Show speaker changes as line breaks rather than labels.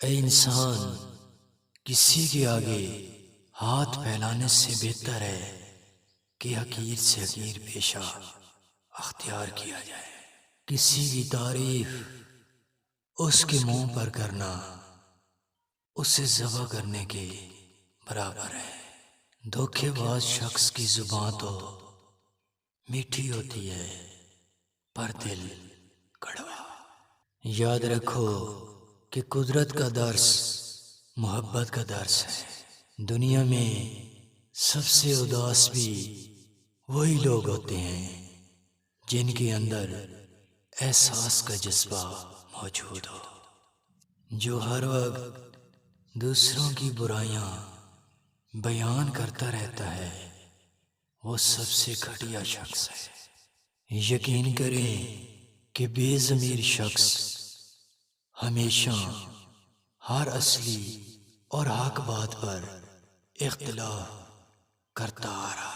اے انسان، کسی کے آگے ہاتھ پھیلانے سے بہتر ہے کہ حقیر سے حقیر پیشہ اختیار کیا جائے۔ کسی کی تعریف اس کے منہ پر کرنا اسے ذبح کرنے کے برابر ہے۔ دھوکے باز شخص کی زبان تو میٹھی ہوتی ہے پر دل کڑوا۔ یاد رکھو کہ قدرت کا درس محبت کا درس ہے۔ دنیا میں سب سے اداس بھی وہی لوگ ہوتے ہیں جن کے اندر احساس کا جذبہ موجود ہو۔ جو ہر وقت دوسروں کی برائیاں بیان کرتا رہتا ہے وہ سب سے گھٹیا شخص ہے۔ یقین کریں کہ بے ضمیر شخص ہمیشہ ہر اصلی اور حق بات پر اختلاف کرتا آ رہا